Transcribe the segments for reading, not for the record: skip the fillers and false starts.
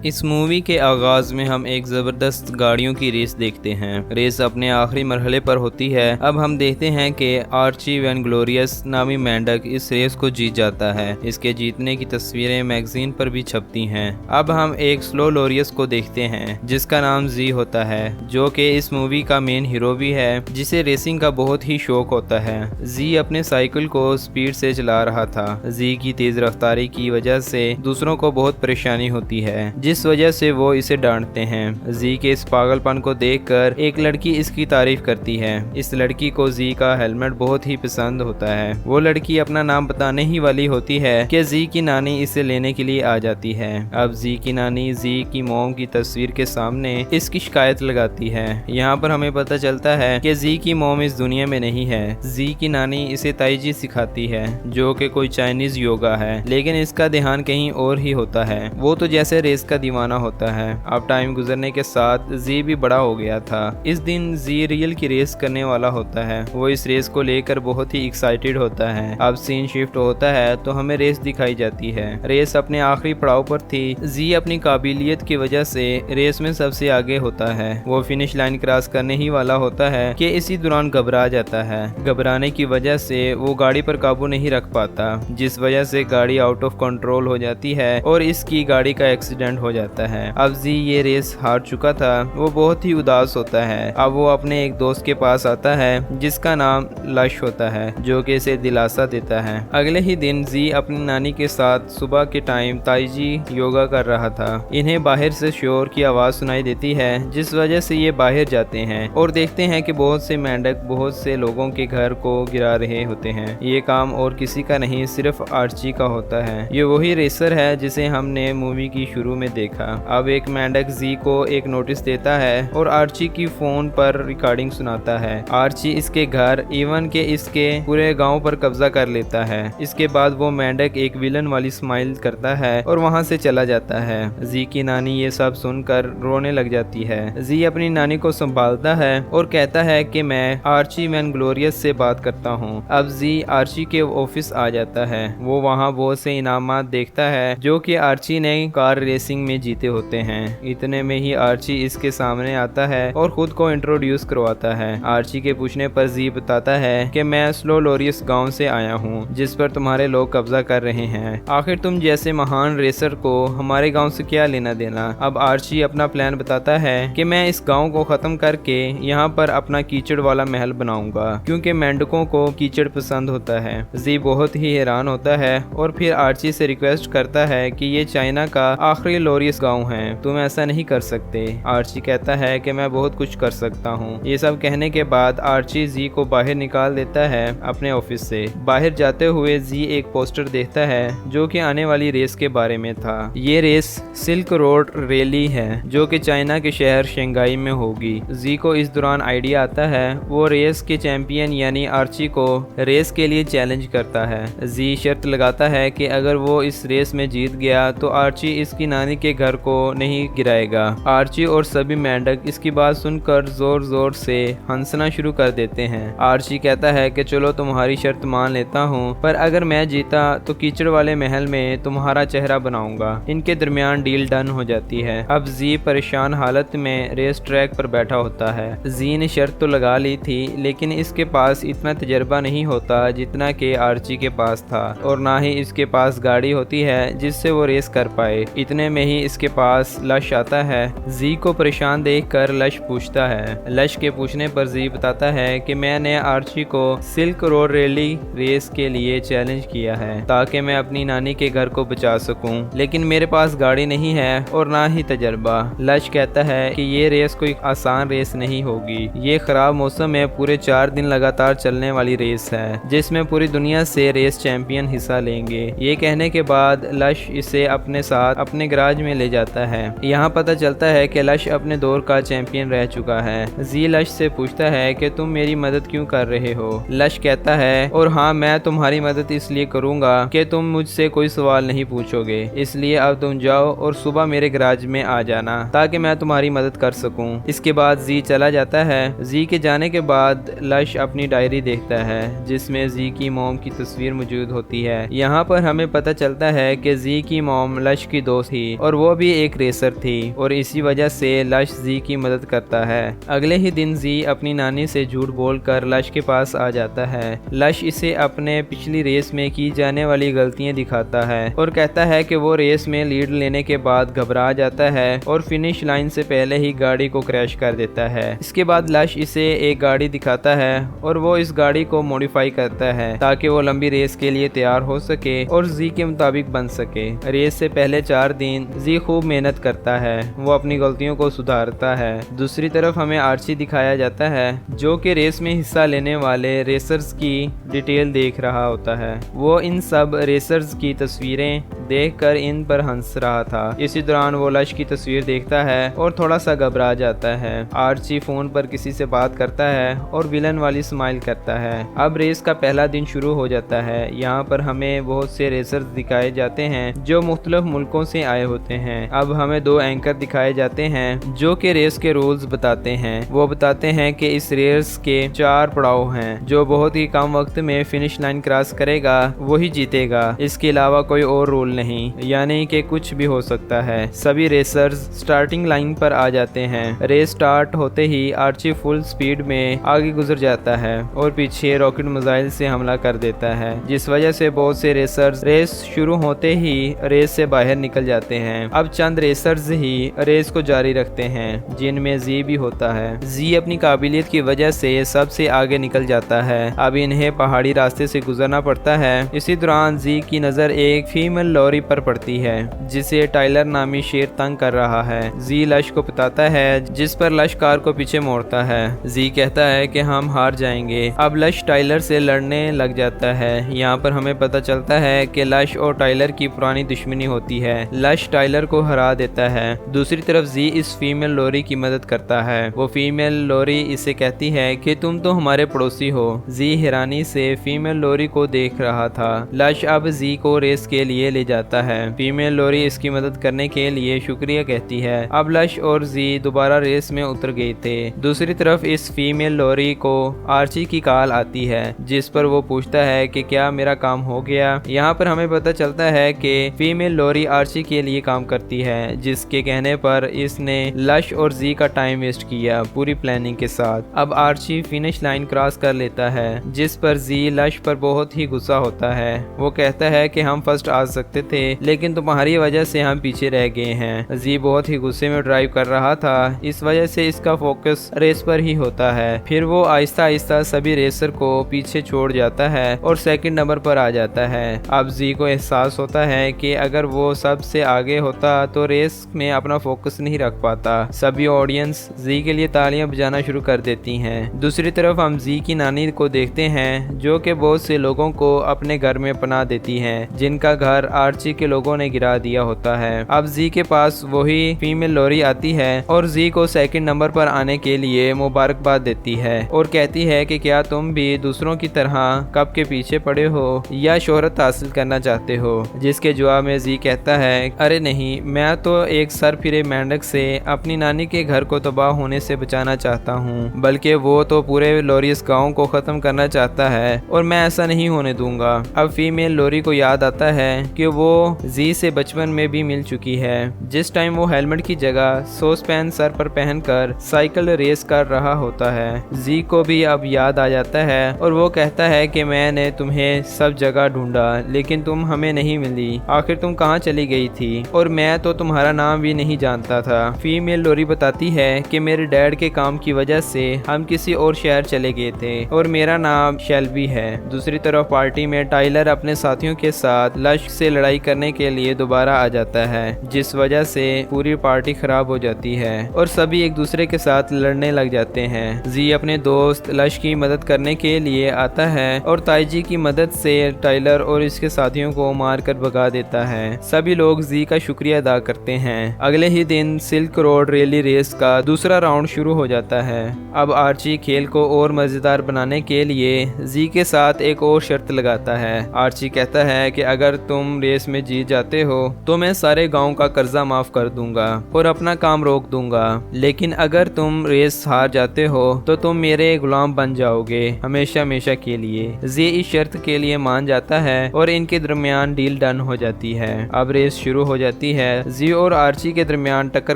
इस मूवी के आगाज में हम एक जबरदस्त गाड़ियों की रेस देखते हैं। रेस अपने आखिरी मरहले पर होती है। अब हम देखते हैं कि आर्ची वैनग्लोरियस नामी मेंढक इस रेस को जीत जाता है। इसके जीतने की तस्वीरें मैगजीन पर भी छपती हैं। अब हम एक स्लो लोरियस को देखते हैं जिसका नाम जी होता है, जो कि इस मूवी का मेन हीरो भी है, जिसे रेसिंग का बहुत ही शौक होता है। जी अपने साइकिल को स्पीड से चला रहा था। जी की तेज रफ्तारी की वजह से दूसरों को बहुत परेशानी होती है, जिस वजह से वो इसे डांटते हैं। जी के इस पागलपन को देखकर एक लड़की इसकी तारीफ करती है। इस लड़की को जी का हेलमेट बहुत ही पसंद होता है। वो लड़की अपना नाम बताने ही वाली होती है कि जी की नानी इसे लेने के लिए आ जाती है। अब जी की नानी जी की मोम की तस्वीर के सामने इसकी शिकायत लगाती है। यहाँ पर हमें पता चलता है कि जी की मोम इस दुनिया में नहीं है। जी की नानी इसे ताईजी सिखाती है, जो कि कोई चाइनीज योगा है, लेकिन इसका ध्यान कहीं और ही होता है। वो तो जैसे रेस का दीवाना होता है। अब टाइम गुजरने के साथ जी भी बड़ा हो गया था। इस दिन जी रियल की रेस करने वाला होता है। वो इस रेस को लेकर बहुत ही एक्साइटेड होता है। अब सीन शिफ्ट होता है तो हमें रेस दिखाई जाती है। रेस अपने आखिरी पड़ाव पर थी। जी अपनी काबिलियत की वजह से रेस में सबसे आगे होता है। वो फिनिश लाइन क्रॉस करने ही वाला होता है कि इसी दौरान घबरा जाता है। घबराने की वजह से वो गाड़ी पर काबू नहीं रख पाता, जिस वजह से गाड़ी आउट ऑफ कंट्रोल हो जाती है और इसकी गाड़ी का एक्सीडेंट हो जाता है। अब जी ये रेस हार चुका था। वो बहुत ही उदास होता है। अब वो अपने एक दोस्त के पास आता है जिसका नाम लश होता है, जो कि इसे दिलासा देता है। अगले ही दिन जी अपनी नानी के साथ सुबह के टाइम ताईजी योगा कर रहा था। इन्हें बाहर से शोर की आवाज सुनाई देती है, जिस वजह से ये बाहर जाते हैं और देखते हैं कि बहुत से मेंढक बहुत से लोगों के घर को गिरा रहे होते हैं। ये काम और किसी का नहीं, सिर्फ आर्ची का होता है। ये वही रेसर है जिसे हमने मूवी की शुरू में देखा। अब एक मेंढक जी को एक नोटिस देता है और आर्ची की फोन पर रिकॉर्डिंग सुनाता है। आर्ची इसके घर इवन के इसके पूरे गांव पर कब्जा कर लेता है। इसके बाद वो मेंढक एक विलन वाली स्माइल करता है और वहां से चला जाता है। जी की नानी ये सब सुनकर रोने लग जाती है। जी अपनी नानी को संभालता है और कहता है कि मैं आर्ची वैनग्लोरियस से बात करता हूँ। अब जी आर्ची के ऑफिस आ जाता है। वो वहाँ बहुत से इनामात देखता है जो कि आर्ची ने कार रेसिंग में जीते होते हैं। इतने में ही आर्ची इसके सामने आता है और खुद को इंट्रोड्यूस करवाता है। आर्ची के पूछने पर जी बताता है कि मैं स्लो लोरियस गांव से आया हूं, जिस पर तुम्हारे लोग कब्जा कर रहे हैं। आखिर तुम जैसे महान रेसर को हमारे गांव से क्या लेना देना। अब आर्ची अपना प्लान बताता है कि मैं इस गांव को खत्म करके यहाँ पर अपना कीचड़ वाला महल बनाऊंगा, क्योंकि मेंढकों को कीचड़ पसंद होता है। जी बहुत ही हैरान होता है और फिर आर्ची से रिक्वेस्ट करता है कि ये चाइना का आखिरी लोरियस गांव है, तुम ऐसा नहीं कर सकते। आर्ची कहता है कि मैं बहुत कुछ कर सकता हूँ। ये सब कहने के बाद आर्ची जी को बाहर निकाल देता है अपने ऑफिस से। बाहर जाते हुए जी एक पोस्टर देखता है जो कि आने वाली रेस के बारे में था। ये रेस सिल्क रोड रैली है जो कि चाइना के शहर शंघाई में होगी। जी को इस दौरान आइडिया आता है। वो रेस के चैंपियन यानी आर्ची को रेस के लिए चैलेंज करता है। जी शर्त लगाता है कि अगर वो इस रेस में जीत गया तो आर्ची इसकी नानी के घर को नहीं गिराएगा। आर्ची और सभी मेंढक इसकी बात सुनकर जोर जोर से हंसना शुरू कर देते हैं। आर्ची कहता है कि चलो तुम्हारी शर्त मान लेता हूँ, पर अगर मैं जीता तो कीचड़ वाले महल में तुम्हारा चेहरा बनाऊंगा। इनके दरमियान डील डन हो जाती है। अब जी परेशान हालत में रेस ट्रैक पर बैठा होता है। जी ने शर्त तो लगा ली थी, लेकिन इसके पास इतना तजर्बा नहीं होता जितना कि आर्ची के पास था, और ना ही इसके पास गाड़ी होती है जिससे वो रेस कर पाए। इतने में ही इसके पास लश आता है। जी को परेशान देखकर लश पूछता है। लश के पूछने पर जी बताता है कि मैंने आर्ची को सिल्क रोड रैली रेस के लिए चैलेंज किया है ताकि मैं अपनी नानी के घर को बचा सकूं, लेकिन मेरे पास गाड़ी नहीं है और ना ही तजर्बा। लश कहता है कि ये रेस कोई आसान रेस नहीं होगी। ये खराब मौसम में पूरे 4 दिन लगातार चलने वाली रेस है, जिसमें पूरी दुनिया से रेस चैंपियन हिस्सा लेंगे। ये कहने के बाद लश इसे अपने साथ अपने गराज में ले जाता है। यहाँ पता चलता है कि लश अपने दौर का चैंपियन रह चुका है। जी लश से पूछता है कि तुम मेरी मदद क्यों कर रहे हो। लश कहता है और हाँ, मैं तुम्हारी मदद इसलिए करूंगा कि तुम मुझसे कोई सवाल नहीं पूछोगे, इसलिए अब तुम जाओ और सुबह मेरे गराज में आ जाना ताकि मैं तुम्हारी मदद कर सकूं। इसके बाद जी चला जाता है। जी के जाने के बाद लश अपनी डायरी देखता है जिसमें जी की मोम की तस्वीर मौजूद होती है। यहाँ पर हमें पता चलता है कि जी की मोम लश की दोस्त थी और वो भी एक रेसर थी और इसी वजह से लश जी की मदद करता है। अगले ही दिन जी अपनी नानी से झूठ बोलकर लश के पास आ जाता है। लश इसे अपने पिछली रेस में की जाने वाली गलतियां दिखाता है और कहता है कि वो रेस में लीड लेने के बाद घबरा जाता है और फिनिश लाइन से पहले ही गाड़ी को क्रैश कर देता है। इसके बाद लश इसे एक गाड़ी दिखाता है और वो इस गाड़ी को मॉडिफाई करता है ताकि वो लंबी रेस के लिए तैयार हो सके और जी के मुताबिक बन सके। रेस से पहले 4 दिन जी खूब मेहनत करता है, वो अपनी गलतियों को सुधारता है। दूसरी तरफ हमें आर्ची दिखाया जाता है जो कि रेस में हिस्सा लेने वाले रेसर्स की डिटेल देख रहा होता है। वो इन सब रेसर्स की तस्वीरें देखकर इन पर हंस रहा था। इसी दौरान वो लश की तस्वीर देखता है और थोड़ा सा घबरा जाता है। आर्ची फोन पर किसी से बात करता है और विलन वाली स्माइल करता है। अब रेस का पहला दिन शुरू हो जाता है। यहाँ पर हमें बहुत से रेसर्स दिखाए जाते हैं जो मुख्तलिफ मुल्कों से आए होते हैं। अब हमें 2 एंकर दिखाए जाते हैं जो कि रेस के रूल्स बताते हैं। वो बताते हैं कि इस रेस के 4 पड़ाव हैं। जो बहुत ही कम वक्त में फिनिश लाइन क्रॉस करेगा वही जीतेगा। इसके अलावा कोई और रूल नहीं, यानी कि कुछ भी हो सकता है। सभी रेसर्स स्टार्टिंग लाइन पर आ जाते हैं। रेस स्टार्ट होते ही आर्ची फुल स्पीड में आगे गुजर जाता है और पीछे रॉकेट मिसाइल से हमला कर देता है, जिस वजह से बहुत से रेसर्स रेस शुरू होते ही रेस से बाहर निकल जाते हैं। अब चंद रेसर्स ही रेस को जारी रखते हैं जिनमें जी भी होता है। जी अपनी काबिलियत की वजह से सबसे आगे निकल जाता है। अब इन्हें पहाड़ी रास्ते से गुजरना पड़ता है। इसी दौरान जी की नजर एक फीमेल लॉरी पर पड़ती है जिसे टाइलर नामी शेर तंग कर रहा है। जी लश को बताता है जिस पर लश कार को पीछे मोड़ता है। जी कहता है कि हम हार जाएंगे। अब लश टाइलर से लड़ने लग जाता है। यहाँ पर हमें पता चलता है कि लश और टाइलर की पुरानी दुश्मनी होती है। लश टाइलर को हरा देता है। दूसरी तरफ जी इस फीमेल लॉरी की मदद करता है। वो फीमेल लॉरी इसे कहती है कि तुम तो हमारे पड़ोसी हो। जी हैरानी से फीमेल लॉरी को देख रहा था। लश अब जी को रेस के लिए ले जाता है। फीमेल लॉरी इसकी मदद करने के लिए शुक्रिया कहती है। अब लश और जी दोबारा रेस में उतर गए थे। दूसरी तरफ इस फीमेल लॉरी को आर्ची की कॉल आती है जिस पर वो पूछता है कि क्या मेरा काम हो गया। यहाँ पर हमें पता चलता है कि फीमेल लॉरी आर्ची के लिए काम करती है, जिसके कहने पर इसने लश और जी का टाइम वेस्ट किया पूरी प्लानिंग के साथ। अब आर्ची फिनिश लाइन क्रॉस कर लेता है जिस पर जी लश पर बहुत ही गुस्सा होता है। वो कहता है कि हम फर्स्ट आ सकते थे लेकिन तुम्हारी वजह से हम पीछे रह गए हैं। जी बहुत ही गुस्से में ड्राइव कर रहा था, इस वजह से इसका फोकस रेस पर ही होता है। फिर वो आहिस्ता आहिस्ता सभी रेसर को पीछे छोड़ जाता है और सेकंड नंबर पर आ जाता है। अब जी को एहसास होता है कि अगर वो सबसे आगे होता तो रेस में अपना फोकस नहीं रख पाता। सभी ऑडियंस जी के लिए तालियां बजाना शुरू कर देती हैं। दूसरी तरफ हम जी की नानी को देखते हैं जो कि बहुत से लोगों को अपने घर में पनाह देती हैं जिनका घर आर्ची के लोगों ने गिरा दिया होता है। अब जी के पास वही फीमेल लॉरी आती है और जी को सेकंड नंबर पर आने के लिए मुबारकबाद देती है और कहती है कि क्या तुम भी दूसरों की तरह कप के पीछे पड़े हो या शोहरत हासिल करना चाहते हो। जिसके जवाब में जी कहता है अरे नहीं, मैं तो एक सर फिरे मेंढक से अपनी नानी के घर को तबाह होने से बचाना चाहता हूँ, बल्कि वो तो पूरे लॉरियस गाँव को खत्म करना चाहता है और मैं ऐसा नहीं होने दूंगा। अब फीमेल लॉरी को याद आता है कि वो जी से बचपन में भी मिल चुकी है, जिस टाइम वो हेलमेट की जगह सॉसपैन सर पर पहनकर साइकिल रेस कर रहा होता है। जी को भी अब याद आ जाता है और वो कहता है कि मैंने तुम्हें सब जगह ढूंढा लेकिन तुम हमें नहीं मिली, आखिर तुम कहाँ चली गई थी और मैं तो तुम्हारा नाम भी नहीं जानता था। फीमेल लॉरी बताती है कि मेरे डैड के काम की वजह से हम किसी और शहर चले गए थे और मेरा नाम शेल्बी है। दूसरी तरफ पार्टी में टाइलर अपने साथियों के साथ लश से लड़ाई करने के लिए दोबारा आ जाता है, जिस वजह से पूरी पार्टी खराब हो जाती है और सभी एक दूसरे के साथ लड़ने लग जाते हैं। जी अपने दोस्त लश की मदद करने के लिए आता है और ताईजी की मदद से टाइलर और इसके साथियों को मारकर भगा देता है। सभी लोग जी का शुक्रिया अदा करते हैं। अगले ही दिन सिल्क रोड रैली रेस का दूसरा राउंड शुरू हो जाता है। अब आर्ची खेल को और मजेदार बनाने के लिए जी के साथ एक और शर्त लगाता है। आर्ची कहता है कि अगर तुम रेस में जीत जाते हो तो मैं सारे गांव का कर्जा माफ कर दूंगा और अपना काम रोक दूंगा, लेकिन अगर तुम रेस हार जाते हो तो तुम मेरे गुलाम बन जाओगे हमेशा हमेशा के लिए। जी इस शर्त के लिए मान जाता है और इनके दरमियान डील डन हो जाती है। अब रेस शुरू हो जाती जाती है। जी और आर्ची के दरमियान टक्कर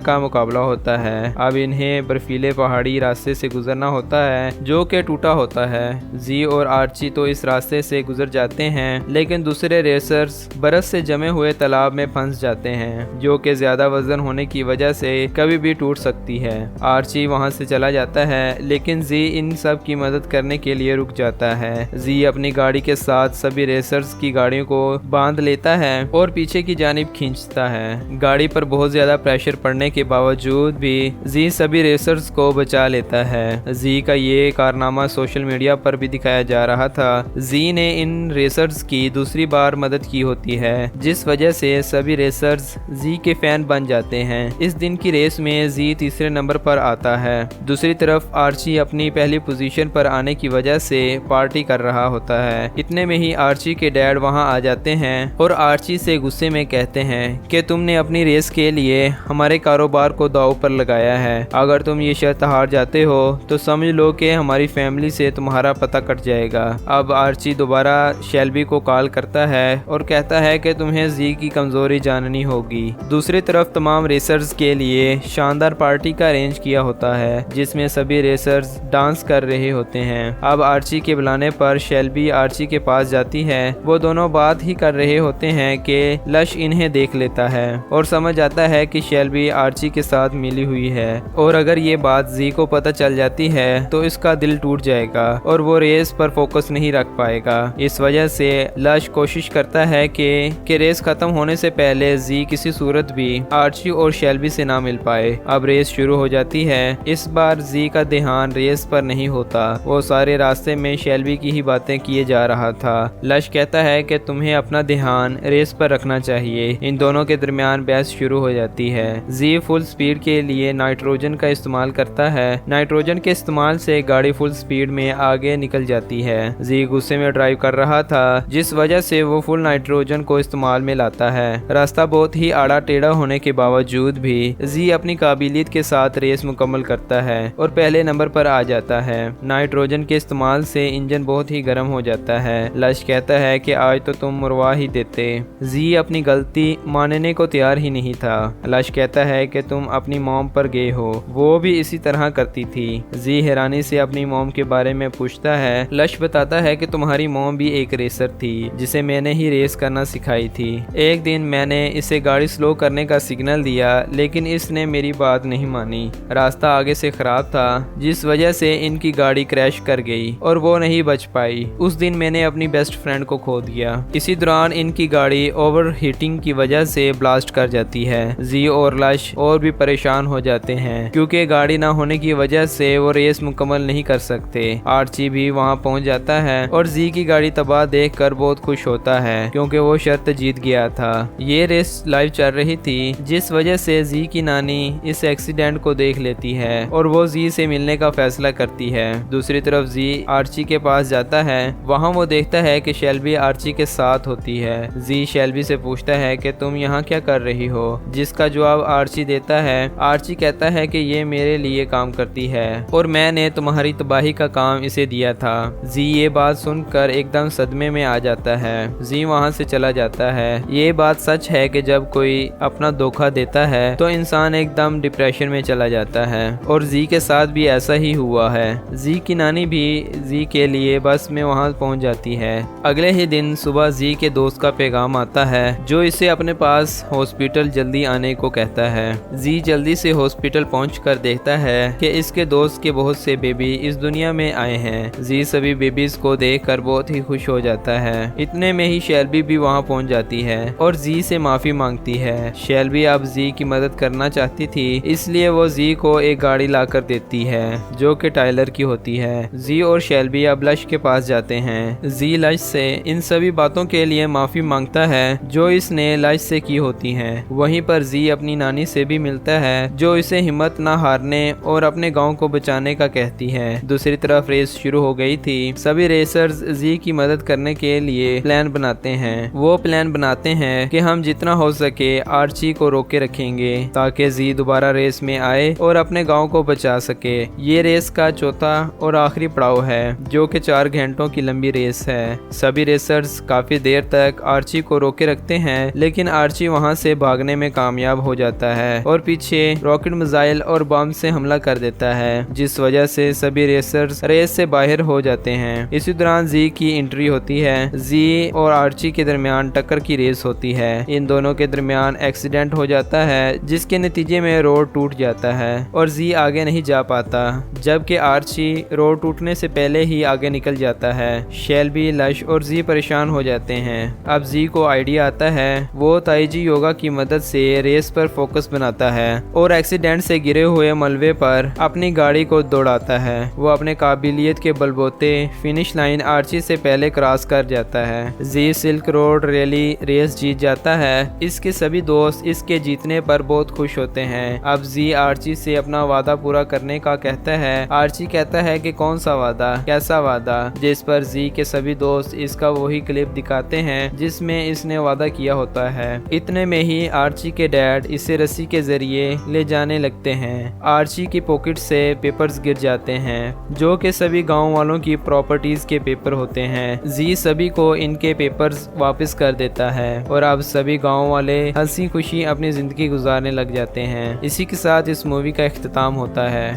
का मुकाबला होता है। अब इन्हें बर्फीले पहाड़ी रास्ते से गुजरना होता है जो कि टूटा होता है। जी और आर्ची तो इस रास्ते से गुजर जाते हैं, लेकिन दूसरे रेसर्स बर्फ से जमे हुए तालाब में फंस जाते हैं जो कि ज्यादा वजन होने की वजह से कभी भी टूट सकती है। आर्ची वहां से चला जाता है, लेकिन जी इन सब की मदद करने के लिए रुक जाता है। जी अपनी गाड़ी के साथ सभी रेसर्स की गाड़ियों को बांध लेता है और पीछे की जानिब खींचता है। गाड़ी पर बहुत ज्यादा प्रेशर पड़ने के बावजूद भी जी सभी रेसर्स को बचा लेता है। जी का ये कारनामा सोशल मीडिया पर भी दिखाया जा रहा था। जी ने इन रेसर्स की दूसरी बार मदद की होती है, जिस वजह से सभी रेसर्स जी के फैन बन जाते हैं। इस दिन की रेस में जी तीसरे नंबर पर आता है। दूसरी तरफ आर्ची अपनी पहली पोजीशन पर आने की वजह से पार्टी कर रहा होता है। इतने में ही आर्ची के डैड वहां आ जाते हैं और आर्ची से गुस्से में कहते हैं कि तुमने अपनी रेस के लिए हमारे कारोबार को दांव पर लगाया है। अगर तुम ये शर्त हार जाते हो तो समझ लो कि हमारी फैमिली से तुम्हारा पता कट जाएगा। अब आर्ची दोबारा शेल्बी को कॉल करता है और कहता है कि तुम्हें जी की कमजोरी जाननी होगी। दूसरी तरफ तमाम रेसर्स के लिए शानदार पार्टी का अरेंज किया होता है, जिसमें सभी रेसर्स डांस कर रहे होते हैं। अब आर्ची के बुलाने पर शेल्बी आर्ची के पास जाती है। वो दोनों बात ही कर रहे होते हैं कि लश इन्हें देख लेता है और समझ आता है कि शेल्बी आर्ची के साथ मिली हुई है, और अगर ये बात जी को पता चल जाती है तो इसका दिल टूट जाएगा और वो रेस पर फोकस नहीं रख पाएगा। इस वजह से लश कोशिश करता है कि रेस खत्म होने से पहले जी किसी सूरत भी आर्ची और शेल्बी से ना मिल पाए। अब रेस शुरू हो जाती है। इस बार जी का ध्यान रेस पर नहीं होता, वो सारे रास्ते में शेल्बी की ही बातें किए जा रहा था। लश कहता है कि तुम्हें अपना ध्यान रेस पर रखना चाहिए। इन दोनों के दरमियान बहस शुरू हो जाती है। जी फुल स्पीड के लिए नाइट्रोजन का इस्तेमाल करता है। नाइट्रोजन के इस्तेमाल से गाड़ी फुल स्पीड में आगे निकल जाती है। जी गुस्से में ड्राइव कर रहा था, जिस वजह से वो फुल नाइट्रोजन को इस्तेमाल में लाता है। रास्ता बहुत ही आड़ा टेढ़ा होने के बावजूद भी जी अपनी काबिलियत के साथ रेस मुकम्मल करता है और पहले नंबर पर आ जाता है। नाइट्रोजन के इस्तेमाल से इंजन बहुत ही गर्म हो जाता है। लश कहता है कि आज तो तुम मरवा ही देते। जी अपनी गलती मानने को तैयार ही नहीं था। लश कहता है कि तुम अपनी मॉम पर गए हो, वो भी इसी तरह करती थी। जी हैरानी से अपनी मॉम के बारे में पूछता है। लश बताता है कि तुम्हारी मॉम भी एक रेसर थी जिसे मैंने ही रेस करना सिखाई थी। एक दिन मैंने इसे गाड़ी स्लो करने का सिग्नल दिया, लेकिन इसने मेरी बात नहीं मानी। रास्ता आगे से खराब था, जिस वजह से इनकी गाड़ी क्रैश कर गई और वो नहीं बच पाई। उस दिन मैंने अपनी बेस्ट फ्रेंड को खो दिया। इसी दौरान इनकी गाड़ी ओवर हीटिंग की वजह से ब्लास्ट कर जाती है। जी और लश और भी परेशान हो जाते हैं क्योंकि गाड़ी ना होने की वजह से वो रेस मुकम्मल नहीं कर सकते। आर्ची भी वहां पहुंच जाता है और जी की गाड़ी तबाह देखकर बहुत खुश होता है क्योंकि वो शर्त जीत गया था। ये रेस लाइव चल रही थी, जिस वजह से जी की नानी इस एक्सीडेंट को देख लेती है और वो जी से मिलने का फैसला करती है। दूसरी तरफ जी आर्ची के पास जाता है। वहाँ वो देखता है कि शेल्बी आर्ची के साथ होती है। जी शेल्बी से पूछता है कि तुम यहाँ क्या कर रही हो, जिसका जवाब आर्ची देता है। आर्ची कहता है कि ये मेरे लिए काम करती है और मैंने तुम्हारी तबाही का काम इसे दिया था। जी ये बात सुनकर एकदम सदमे में आ जाता है। जी वहाँ से चला जाता है। ये बात सच है कि जब कोई अपना धोखा देता है तो इंसान एकदम डिप्रेशन में चला जाता है, और जी के साथ भी ऐसा ही हुआ है। जी की नानी भी जी के लिए बस में वहाँ पहुँच जाती है। अगले ही दिन सुबह जी के दोस्त का पैगाम आता है जो इसे अपने पास हॉस्पिटल जल्दी आने को कहता है। जी जल्दी से हॉस्पिटल पहुंचकर देखता है कि इसके दोस्त के बहुत से बेबी इस दुनिया में आए हैं। जी सभी बेबीज को देखकर बहुत ही खुश हो जाता है। इतने में ही शेल्बी भी वहां पहुंच जाती है और जी से माफी मांगती है। शेल्बी अब जी की मदद करना चाहती थी, इसलिए वो जी को एक गाड़ी लाकर देती है जो कि टाइलर की होती है। जी और शेल्बी अब लश के पास जाते हैं। जी लश से इन सभी बातों के लिए माफी मांगता है जो इसने लश से की होती हैं। वहीं पर जी अपनी नानी से भी मिलता है जो इसे हिम्मत ना हारने और अपने गांव को बचाने का कहती है। दूसरी तरफ रेस शुरू हो गई थी। सभी रेसर्स जी की मदद करने के लिए प्लान बनाते हैं। वो प्लान बनाते हैं कि हम जितना हो सके आर्ची को रोके रखेंगे ताकि जी दोबारा रेस में आए और अपने गांव को बचा सके। ये रेस का चौथा और आखिरी पड़ाव है जो कि 4 घंटों की लंबी रेस है। सभी रेसर्स काफी देर तक आर्ची को रोके रखते हैं, लेकिन आर्ची वहाँ से भागने में कामयाब हो जाता है और पीछे रॉकेट मिसाइल और बम से हमला कर देता है, जिस वजह से सभी रेसर्स रेस से बाहर हो जाते हैं। इसी दौरान जी की एंट्री होती है। जी और आर्ची के दरमियान टक्कर की रेस होती है। इन दोनों के दरमियान एक्सीडेंट हो जाता है, जिसके नतीजे में रोड टूट जाता है और जी आगे नहीं जा पाता, जबकि आर्ची रोड टूटने से पहले ही आगे निकल जाता है। शेल्बी, लश और जी परेशान हो जाते हैं। अब जी को आइडिया आता है। वो ताइजी योगा की मदद से रेस पर फोकस बनाता है और एक्सीडेंट से गिरे हुए मलबे पर अपनी गाड़ी को दौड़ाता है। वो अपने काबिलियत के बलबूते फिनिश लाइन आर्ची से पहले क्रॉस कर जाता है। जी सिल्क रोड रैली रेस जीत जाता है। इसके सभी दोस्त इसके जीतने पर बहुत खुश होते हैं। अब जी आर्ची से अपना वादा पूरा करने का कहता है। आर्ची कहता है कि कौन सा वादा, कैसा वादा, जिस पर जी के सभी दोस्त इसका वही क्लिप दिखाते हैं जिसमें इसने वादा किया होता है। इतने में ही आर्ची के डैड इसे रस्सी के जरिए ले जाने लगते हैं। आर्ची की पॉकेट से पेपर्स गिर जाते हैं, जो कि सभी गांव वालों की प्रॉपर्टीज के पेपर होते हैं। जी सभी को इनके पेपर्स वापस कर देता है और अब सभी गांव वाले हंसी खुशी अपनी जिंदगी गुजारने लग जाते हैं। इसी के साथ इस मूवी का इख्तिताम होता है।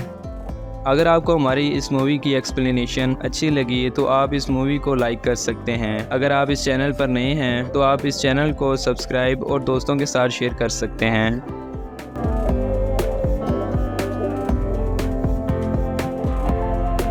अगर आपको हमारी इस मूवी की एक्सप्लेनेशन अच्छी लगी तो आप इस मूवी को लाइक कर सकते हैं। अगर आप इस चैनल पर नए हैं तो आप इस चैनल को सब्सक्राइब और दोस्तों के साथ शेयर कर सकते हैं।